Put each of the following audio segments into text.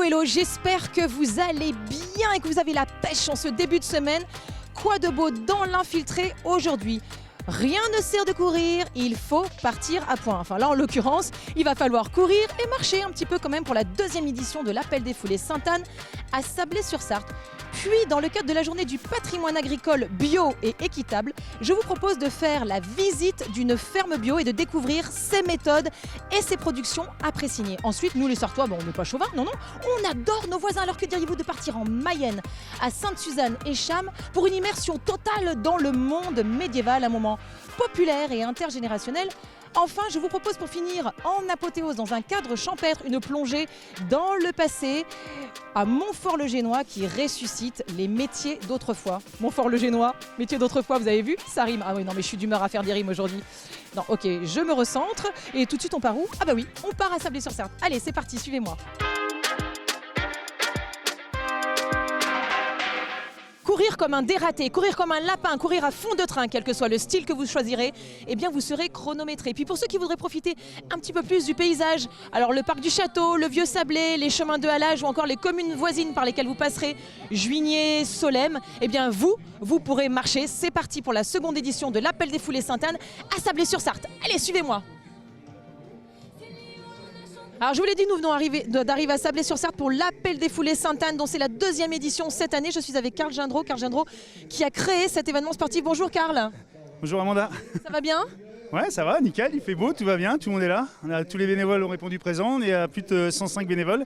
hello, j'espère que vous allez bien et que vous avez la pêche en ce début de semaine. Quoi de beau dans l'infiltré aujourd'hui? Rien ne sert de courir, il faut partir à point. Enfin là en l'occurrence, il va falloir courir et marcher un petit peu quand même pour la deuxième édition de l'Appel des Foulées Sainte-Anne à Sablé-sur-Sarthe. Puis dans le cadre de la journée du patrimoine agricole bio et équitable, je vous propose de faire la visite d'une ferme bio et de découvrir ses méthodes et ses productions à Pressigné. Ensuite, nous les Sartois, on n'est pas chauvins, non, on adore nos voisins. Alors que diriez-vous de partir en Mayenne, à Sainte-Suzanne et Cham pour une immersion totale dans le monde médiéval, un moment populaire et intergénérationnel. Enfin, je vous propose pour finir en apothéose dans un cadre champêtre une plongée dans le passé à Montfort-le-Génois qui ressuscite les métiers d'autrefois. Montfort-le-Génois, métiers d'autrefois, vous avez vu? Ça rime. Ah oui, non mais je suis d'humeur à faire des rimes aujourd'hui. Non, ok, je me recentre et tout de suite on part où? Ah bah oui, on part à Sablé-sur-Sarthe. Allez, c'est parti, suivez-moi. Courir comme un dératé, courir comme un lapin, courir à fond de train, quel que soit le style que vous choisirez, eh bien vous serez chronométré. Puis pour ceux qui voudraient profiter un petit peu plus du paysage, alors le parc du château, le vieux Sablé, les chemins de halage ou encore les communes voisines par lesquelles vous passerez, Juigné, Solesmes, eh bien vous pourrez marcher. C'est parti pour la seconde édition de l'Appel des Foulées Sainte-Anne à Sablé-sur-Sarthe. Allez, suivez-moi. Alors je vous l'ai dit, nous venons d'arriver à Sablé-sur-Sarthe pour l'Appel des Foulées Sainte-Anne dont c'est la deuxième édition cette année. Je suis avec Karl Gindreau qui a créé cet événement sportif. Bonjour Karl. Bonjour Amanda. Ça va bien? Ouais, ça va, nickel, il fait beau, tout va bien, tout le monde est là. Tous les bénévoles ont répondu présent, on est à plus de 105 bénévoles.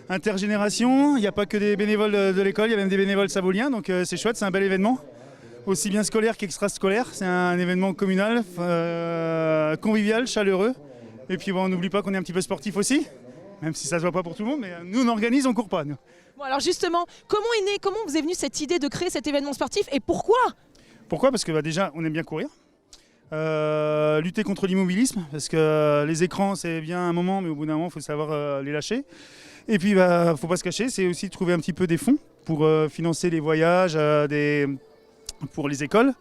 Intergénération, il n'y a pas que des bénévoles de l'école, il y a même des bénévoles savoliens, donc c'est chouette, c'est un bel événement. Aussi bien scolaire qu'extrascolaire, c'est un événement communal, convivial, chaleureux. Et puis on n'oublie pas qu'on est un petit peu sportif aussi, même si ça ne se voit pas pour tout le monde, mais nous on organise, on ne court pas. Nous. Bon alors justement, comment vous est venue cette idée de créer cet événement sportif et pourquoi? Pourquoi? Parce que déjà on aime bien courir, lutter contre l'immobilisme, parce que les écrans c'est bien un moment, mais au bout d'un moment il faut savoir les lâcher. Et puis il ne faut pas se cacher, c'est aussi de trouver un petit peu des fonds pour financer les voyages pour les écoles.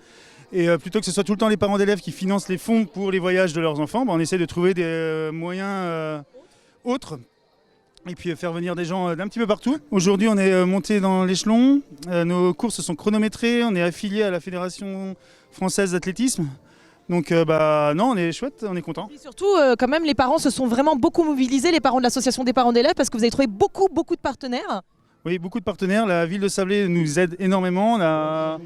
Et plutôt que ce soit tout le temps les parents d'élèves qui financent les fonds pour les voyages de leurs enfants, on essaie de trouver des moyens autres et puis faire venir des gens d'un petit peu partout. Aujourd'hui, on est monté dans l'échelon, nos courses sont chronométrées, on est affilié à la Fédération française d'athlétisme. Donc non, on est chouette, on est content. Et surtout, quand même, les parents se sont vraiment beaucoup mobilisés, les parents de l'association des parents d'élèves, parce que vous avez trouvé beaucoup de partenaires. Oui, beaucoup de partenaires. La ville de Sablé nous aide énormément. On a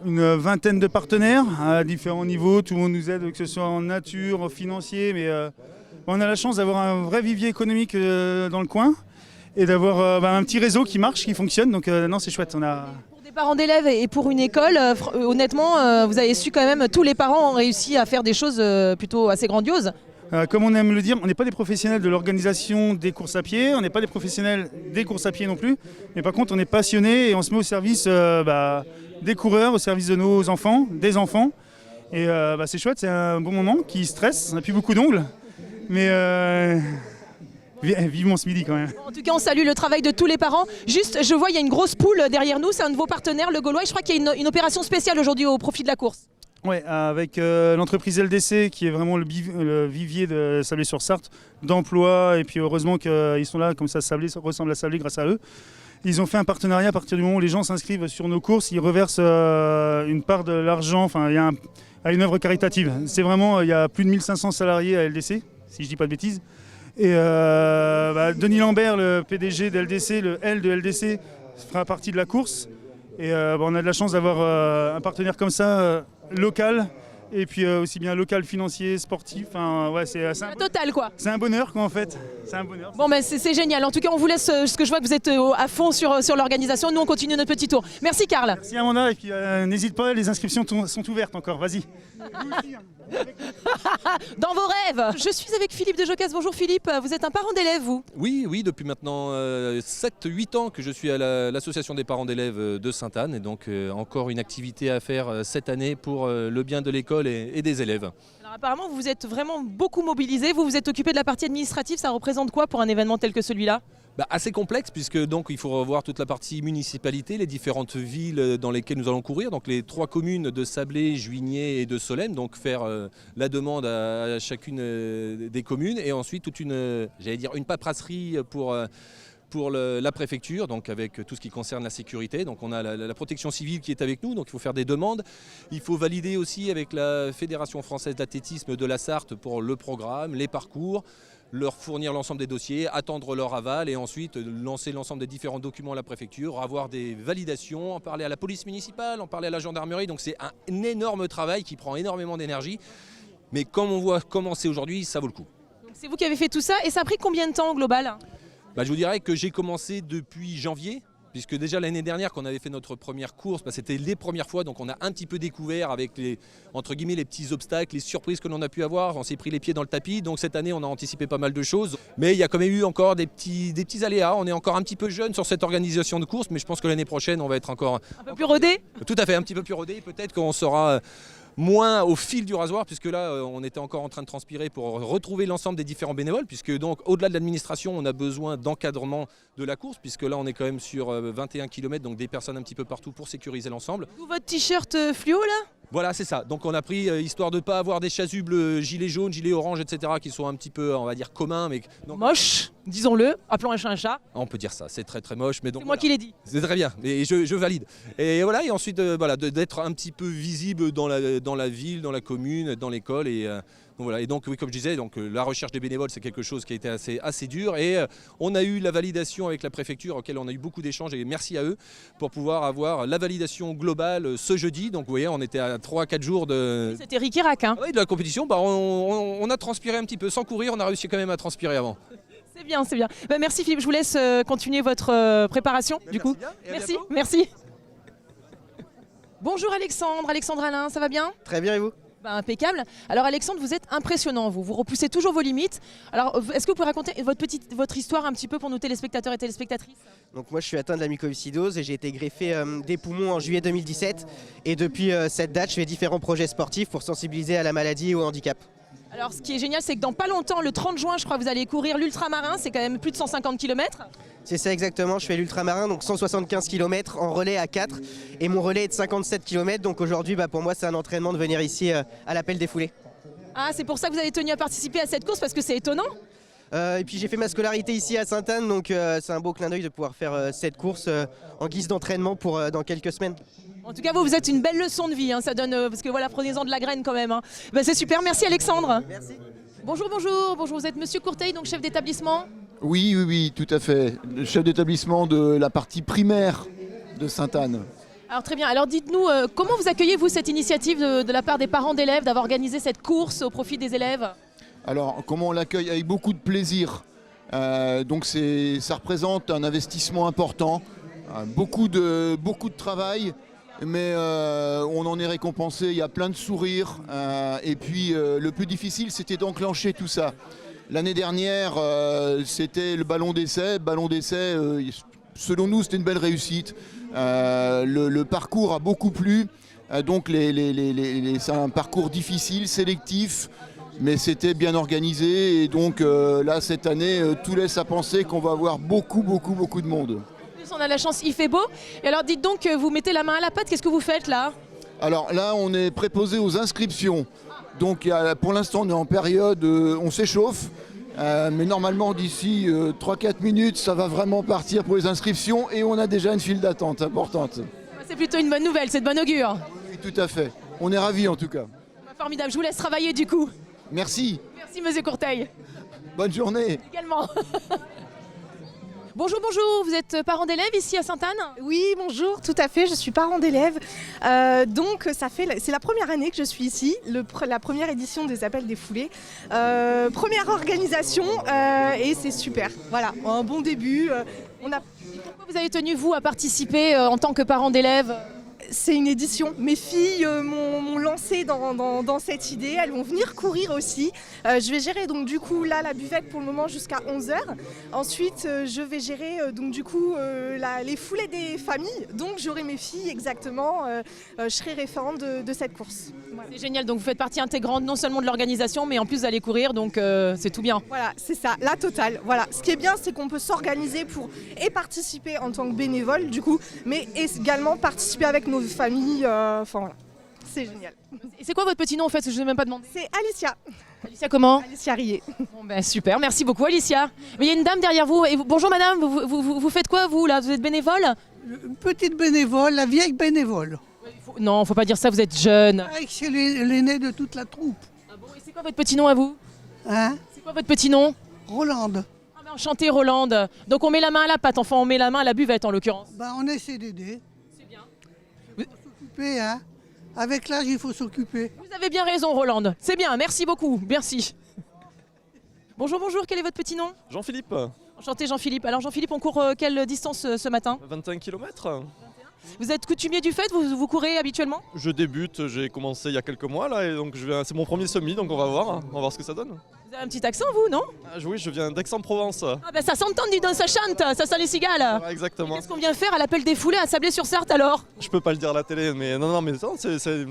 une vingtaine de partenaires à différents niveaux, tout le monde nous aide, que ce soit en nature, en financier, mais on a la chance d'avoir un vrai vivier économique dans le coin et d'avoir un petit réseau qui marche, qui fonctionne, donc non c'est chouette. Pour des parents d'élèves et pour une école, honnêtement, vous avez su quand même, tous les parents ont réussi à faire des choses plutôt assez grandioses. Comme on aime le dire, on n'est pas des professionnels de l'organisation des courses à pied, on n'est pas des professionnels des courses à pied non plus, mais par contre on est passionnés et on se met au service des coureurs, au service de nos enfants, des enfants. Et c'est chouette, c'est un bon moment qui stresse, on n'a plus beaucoup d'ongles, mais vivement ce midi quand même. En tout cas, on salue le travail de tous les parents. Juste, je vois, il y a une grosse poule derrière nous, c'est un de vos partenaires, le Gaulois, et je crois qu'il y a une opération spéciale aujourd'hui au profit de la course. Oui, avec l'entreprise LDC qui est vraiment le vivier de Sablé-sur-Sarthe d'emploi, et puis heureusement qu'ils sont là, comme ça Sablé ressemble à Sablé grâce à eux. Ils ont fait un partenariat à partir du moment où les gens s'inscrivent sur nos courses, ils reversent une part de l'argent à une œuvre caritative. C'est vraiment, il y a plus de 1500 salariés à LDC, si je ne dis pas de bêtises. Et Denis Lambert, le PDG de LDC, le L de LDC, fera partie de la course. Et on a de la chance d'avoir un partenaire comme ça, local, et puis aussi bien local, financier, sportif. C'est un total quoi. C'est un bonheur quoi en fait. C'est un bonheur. Bon c'est génial. En tout cas on vous laisse, ce que je vois que vous êtes à fond sur l'organisation. Nous on continue notre petit tour. Merci Karl. Merci Amanda et puis n'hésite pas, les inscriptions sont ouvertes encore, vas-y. Dans vos rêves. Je suis avec Philippe de Jocasse. Bonjour Philippe, vous êtes un parent d'élève vous? Oui, depuis maintenant 7-8 ans que je suis à l'association des parents d'élèves de Sainte-Anne et donc encore une activité à faire cette année pour le bien de l'école et des élèves. Alors apparemment vous vous êtes vraiment beaucoup mobilisé, vous vous êtes occupé de la partie administrative, ça représente quoi pour un événement tel que celui-là? Assez complexe puisque donc il faut revoir toute la partie municipalité, les différentes villes dans lesquelles nous allons courir, donc les 3 communes de Sablé, Juigné et de Solesmes, donc faire la demande à chacune des communes et ensuite toute une paperasserie pour la préfecture, donc avec tout ce qui concerne la sécurité. Donc on a la protection civile qui est avec nous, donc il faut faire des demandes. Il faut valider aussi avec la Fédération française d'athlétisme de la Sarthe pour le programme, les parcours, leur fournir l'ensemble des dossiers, attendre leur aval et ensuite lancer l'ensemble des différents documents à la préfecture, avoir des validations, en parler à la police municipale, en parler à la gendarmerie. Donc c'est un énorme travail qui prend énormément d'énergie. Mais comme on voit comment c'est aujourd'hui, ça vaut le coup. C'est vous qui avez fait tout ça et ça a pris combien de temps au global? Je vous dirais que j'ai commencé depuis janvier, puisque déjà l'année dernière, quand on avait fait notre première course, c'était les premières fois, donc on a un petit peu découvert avec entre guillemets, les petits obstacles, les surprises que l'on a pu avoir. On s'est pris les pieds dans le tapis, donc cette année on a anticipé pas mal de choses. Mais il y a quand même eu encore des petits aléas. On est encore un petit peu jeune sur cette organisation de course, mais je pense que l'année prochaine on va être encore un peu plus rodé. Tout à fait, un petit peu plus rodé. Peut-être qu'on sera moins au fil du rasoir, puisque là on était encore en train de transpirer pour retrouver l'ensemble des différents bénévoles, puisque donc au-delà de l'administration on a besoin d'encadrement de la course, puisque là on est quand même sur 21 km, donc des personnes un petit peu partout pour sécuriser l'ensemble. Votre t-shirt fluo là? Voilà, c'est ça. Donc on a pris, histoire de ne pas avoir des chasubles gilets jaunes, gilets orange, etc., qui sont un petit peu, on va dire, communs. Mais donc, moche, disons-le, appelons un chat un chat. On peut dire ça, c'est très très moche. Mais donc, c'est moi qui l'ai dit. C'est très bien, et je valide. Et voilà, et ensuite d'être un petit peu visible dans la ville, dans la commune, dans l'école. Donc voilà. Et donc oui, comme je disais, donc, la recherche des bénévoles, c'est quelque chose qui a été assez dur. Et on a eu la validation avec la préfecture, auquel on a eu beaucoup d'échanges, et merci à eux, pour pouvoir avoir la validation globale ce jeudi. Donc vous voyez, on était à 3-4 jours de... C'était Rick et Rack, hein. Oui, de la compétition. On a transpiré un petit peu sans courir, on a réussi quand même à transpirer avant. C'est bien, c'est bien. Merci Philippe, je vous laisse continuer votre préparation du coup. Merci. Bonjour Alexandre Alain, ça va bien? Très bien, et vous? Impeccable. Alors Alexandre, vous êtes impressionnant, vous repoussez toujours vos limites. Alors est-ce que vous pouvez raconter votre histoire un petit peu pour nos téléspectateurs et téléspectatrices? Donc moi je suis atteint de la mucoviscidose et j'ai été greffé des poumons en juillet 2017. Et depuis cette date, je fais différents projets sportifs pour sensibiliser à la maladie et au handicap. Alors ce qui est génial, c'est que dans pas longtemps, le 30 juin, je crois que vous allez courir l'ultramarin, c'est quand même plus de 150 km. C'est ça exactement, je fais l'ultramarin, donc 175 km en relais à 4 et mon relais est de 57 km, donc aujourd'hui pour moi c'est un entraînement de venir ici à l'appel des foulées. Ah, c'est pour ça que vous avez tenu à participer à cette course, parce que c'est étonnant. Et puis j'ai fait ma scolarité ici à Sainte-Anne, donc c'est un beau clin d'œil de pouvoir faire cette course en guise d'entraînement pour dans quelques semaines. En tout cas, vous êtes une belle leçon de vie, hein, ça donne, parce que voilà, prenez-en de la graine quand même. Hein. C'est super, merci Alexandre. Merci. Bonjour, vous êtes Monsieur Courteil, donc chef d'établissement? Oui, tout à fait. Le chef d'établissement de la partie primaire de Sainte-Anne. Alors très bien, alors dites-nous, comment vous accueillez-vous cette initiative de la part des parents d'élèves d'avoir organisé cette course au profit des élèves? Alors, comment on l'accueille? Avec beaucoup de plaisir. Donc ça représente un investissement important, beaucoup de travail, mais on en est récompensé, il y a plein de sourires. Et puis le plus difficile, c'était d'enclencher tout ça. L'année dernière, c'était le ballon d'essai. Selon nous, c'était une belle réussite. Le parcours a beaucoup plu. Donc c'est un parcours difficile, sélectif, mais c'était bien organisé. Et donc là, cette année, tout laisse à penser qu'on va avoir beaucoup de monde. On a la chance, il fait beau. Et alors dites donc, vous mettez la main à la pâte, qu'est-ce que vous faites là? Alors là, on est préposé aux inscriptions. Donc pour l'instant, on est en période, on s'échauffe. Mais normalement, d'ici 3-4 minutes, ça va vraiment partir pour les inscriptions. Et on a déjà une file d'attente importante. C'est plutôt une bonne nouvelle, c'est de bon augure. Oui, tout à fait. On est ravis en tout cas. Formidable, je vous laisse travailler du coup. Merci. Merci Monsieur Courteil. Bonne journée. Également. Bonjour, vous êtes parent d'élèves ici à Sainte-Anne? Oui, bonjour, tout à fait, je suis parent d'élèves. Donc c'est la première année que je suis ici, la première édition des appels des foulées. Première organisation et c'est super. Voilà, un bon début. Pourquoi vous avez tenu vous à participer en tant que parent d'élèves? C'est une édition. Mes filles m'ont lancé dans cette idée. Elles vont venir courir aussi. Je vais gérer donc du coup là la buvette pour le moment jusqu'à 11h. Ensuite, je vais gérer donc du coup les foulées des familles. Donc j'aurai mes filles exactement. Je serai référente de cette course. Voilà. C'est génial. Donc vous faites partie intégrante non seulement de l'organisation, mais en plus vous allez courir. Donc c'est tout bien. Voilà, c'est ça, la totale. Voilà. Ce qui est bien, c'est qu'on peut s'organiser pour participer en tant que bénévole du coup, mais également participer avec nos familles. Voilà. c'est génial. Et c'est quoi votre petit nom en fait? Je ne vous ai même pas demandé. C'est Alicia, Alicia comment? Alicia Rier. Bon, ben, super, merci beaucoup Alicia. Mais il y a une dame derrière vous. Et bonjour madame, vous faites quoi vous là? Vous êtes bénévole? Une petite bénévole, la vieille bénévole. Non, faut pas dire ça, vous êtes jeune. C'est l'aîné de toute la troupe. Ah bon, et c'est quoi votre petit nom à vous? Hein? C'est quoi votre petit nom? Rolande. Ah ben, enchanté Rolande. Donc on met la main à la pâte, enfin on met la main à la buvette en l'occurrence. Ben, on essaie d'aider. C'est bien. Il faut s'occuper, hein. Avec l'âge, il faut s'occuper. Vous avez bien raison Rolande. C'est bien, merci beaucoup, merci. Bonjour, quel est votre petit nom? Jean-Philippe, Enchanté Jean-Philippe. Alors Jean-Philippe, on court quelle distance ce matin? 21 km. Vous êtes coutumier du fait, vous courez habituellement? Je débute, j'ai commencé il y a quelques mois là, et donc c'est mon premier semi, donc on va voir ce que ça donne. Vous avez un petit accent vous, non? Ah, oui, je viens d'Aix-en-Provence. Ah ben ça s'entend, dis donc, ça chante, ça sent les cigales. Ouais, exactement. Qu'est-ce qu'on vient faire à l'appel des foulées à Sablé-sur-Sarthe alors? Je peux pas le dire à la télé, mais non, mais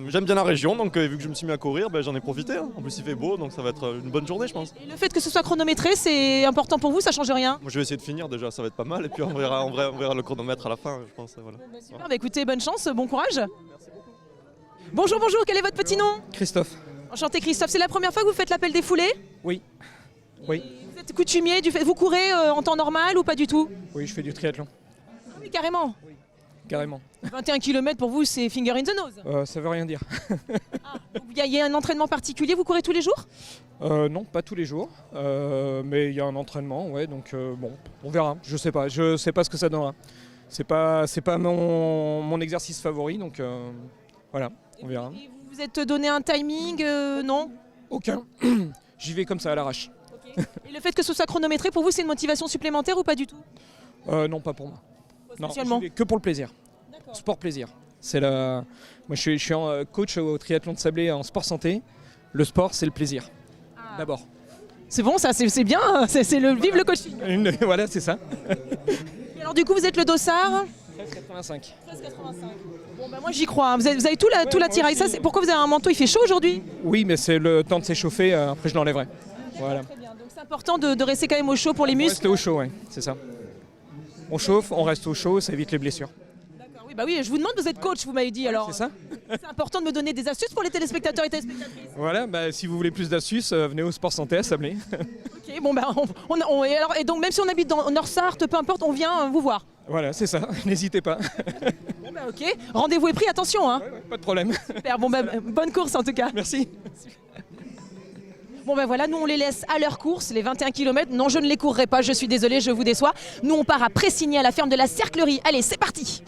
j'aime bien la région, donc vu que je me suis mis à courir, ben, j'en ai profité. Hein. En plus il fait beau, donc ça va être une bonne journée je pense. Et le fait que ce soit chronométré, c'est important pour vous, ça change rien? Moi je vais essayer de finir déjà, ça va être pas mal, et puis on verra le chronomètre à la fin, je pense. Voilà. Super, bah écoutez, bonne chance, bon courage. Bonjour, quel est votre petit nom? Christophe. Enchanté Christophe, c'est la première fois que vous faites l'appel des foulées? Oui. Oui. Vous êtes coutumier du fait, vous courez en temps normal ou pas du tout? Oui, je fais du triathlon. Ah oui, carrément. Carrément. 21 km pour vous, c'est finger in the nose. Ça veut rien dire. Il y a un entraînement particulier, vous courez tous les jours? Non, pas tous les jours. Mais il y a un entraînement, ouais, donc bon, on verra. Je sais pas ce que ça donnera. C'est pas mon exercice favori, donc voilà, on verra. Et vous vous êtes donné un timing, non? Aucun. J'y vais comme ça à l'arrache. Et le fait que ce soit chronométré, pour vous, c'est une motivation supplémentaire ou pas du tout? Non, pas pour moi. Non, Spécialement. j'y vais que pour le plaisir. Sport plaisir. Moi, je suis coach au triathlon de Sablé en sport santé. Le sport, c'est le plaisir. D'abord. C'est bon, ça, c'est bien. C'est le vive le coaching. Voilà, c'est ça. Et alors du coup, vous êtes le dossard 13,85. 13,85. Bon bah moi j'y crois. Hein. Vous avez tout l'attirail. Ça, c'est pourquoi vous avez un manteau? Il fait chaud aujourd'hui? Oui, mais c'est le temps de s'échauffer. Après, je l'enlèverai. Voilà. Très bien. Donc c'est important de rester quand même au chaud pour les muscles. Rester au chaud, ouais, c'est ça. On chauffe, on reste au chaud, ça évite les blessures. D'accord. Oui, bah oui. Je vous demande, vous êtes coach, vous m'avez dit alors. C'est ça. C'est important de me donner des astuces pour les téléspectateurs et téléspectatrices. Voilà, bah, si vous voulez plus d'astuces, venez au Sport Santé à Sablé. Ok. Bon bah et donc même si on habite dans Nord-Sarthe, peu importe, on vient vous voir. Voilà, c'est ça. N'hésitez pas. Bon bah ok. Rendez-vous est pris. Attention. Hein. Ouais, pas de problème. Super. Bon bah bonne course en tout cas. Merci. Bon ben voilà, nous on les laisse à leur course, les 21 km. Non, je ne les courrai pas, je suis désolée, je vous déçois. Nous on part à Pressigny à la ferme de la Cerclerie. Allez, c'est parti!